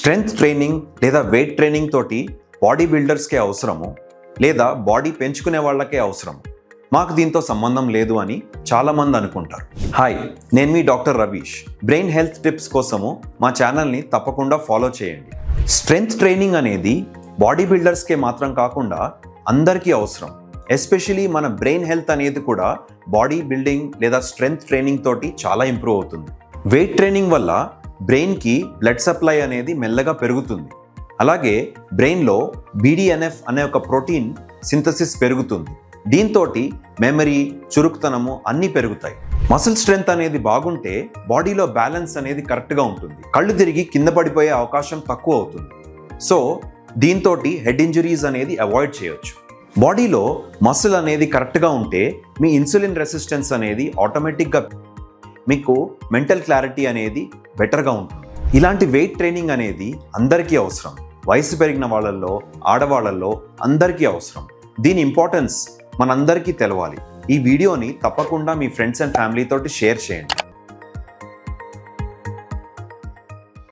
Strength training లేదా weight training తోటి body బిల్డర్స్కే అవసరము లేదా బాడీ పెంచుకునే వాళ్ళకే అవసరం, మాకు దీంతో సంబంధం లేదు అని చాలామంది అనుకుంటారు. హాయ్, నేను మీ doctor Ravish. Brain health tips కోసము మా ఛానల్ని తప్పకుండా ఫాలో చేయండి. స్ట్రెంగ్త్ ట్రైనింగ్ అనేది బాడీ బిల్డర్స్కే మాత్రం కాకుండా అందరికీ అవసరం. ఎస్పెషలీ మన బ్రెయిన్ హెల్త్ అనేది కూడా బాడీ బిల్డింగ్ లేదా స్ట్రెంగ్త్ ట్రైనింగ్ తోటి చాలా ఇంప్రూవ్ అవుతుంది. వెయిట్ ట్రైనింగ్ వల్ల బ్రెయిన్కి బ్లడ్ సప్లై అనేది మెల్లగా పెరుగుతుంది. అలాగే బ్రెయిన్లో BDNF అనే ఒక ప్రోటీన్ సింథసిస్ పెరుగుతుంది. దీంతో మెమరీ, చురుకుతనము అన్నీ పెరుగుతాయి. మసిల్ స్ట్రెంగ్త్ అనేది బాగుంటే బాడీలో బ్యాలెన్స్ అనేది కరెక్ట్గా ఉంటుంది. కళ్ళు తిరిగి కింద పడిపోయే అవకాశం తక్కువ అవుతుంది. సో దీంతో హెడ్ ఇంజరీస్ అనేది అవాయిడ్ చేయొచ్చు. బాడీలో మసిల్ అనేది కరెక్ట్గా ఉంటే మీ ఇన్సులిన్ రెసిస్టెన్స్ అనేది ఆటోమేటిక్గా, మీకు మెంటల్ క్లారిటీ అనేది బెటర్గా ఉంటుంది. ఇలాంటి వెయిట్ ట్రైనింగ్ అనేది అందరికీ అవసరం. వయసు పెరిగిన వాళ్ళల్లో, ఆడవాళ్ళల్లో అందరికీ అవసరం. దీని ఇంపార్టెన్స్ మనందరికీ తెలవాలి. ఈ వీడియోని తప్పకుండా మీ ఫ్రెండ్స్ అండ్ ఫ్యామిలీ తోటి షేర్ చేయండి.